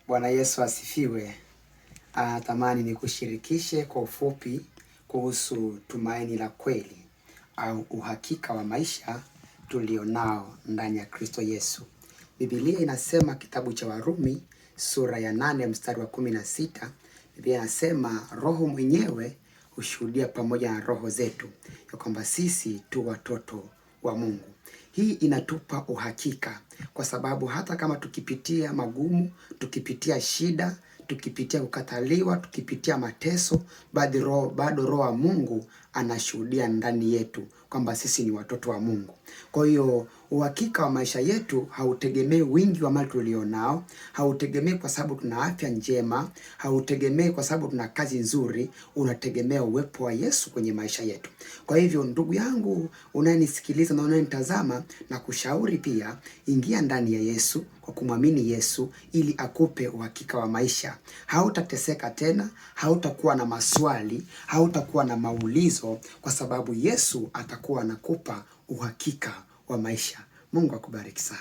Bwana Yesu asifiwe. Tamani ni kushirikishe kwa ufupi kuhusu tumaini la kweli au uhakika wa maisha tulionao ndani ya Kristo Yesu. Biblia inasema kitabu cha Warumi sura ya 8 mstari wa 16. Biblia inasema Roho mwenyewe hushuhudia pamoja na roho zetu ya kwamba sisi tu watoto wa Mungu. Hii inatupa uhakika kwa sababu hata kama tukipitia magumu, tukipitia shida, tukipitia kukataliwa, tukipitia mateso, bado roho wa Mungu anashuhudia ndani yetu kwamba sisi ni watoto wa Mungu. Kwa hiyo uhakika wa maisha yetu hautegemei wingi wa mali tulionao, hautegemei kwa sababu tuna afya njema, hautegemei kwa sababu tuna kazi nzuri, unategemea uwepo wa Yesu kwenye maisha yetu. Kwa hivyo ndugu yangu unayenisikiliza na unayenitazama, na kushauri pia, ingia ndani ya Yesu kwa kumwamini Yesu ili akupe uhakika wa maisha. Hautateseka tena, hautakuwa na maswali, hautakuwa na maulizo kwa sababu Yesu atakuwa anakupa uhakika wa maisha. Mungu akubariki sana.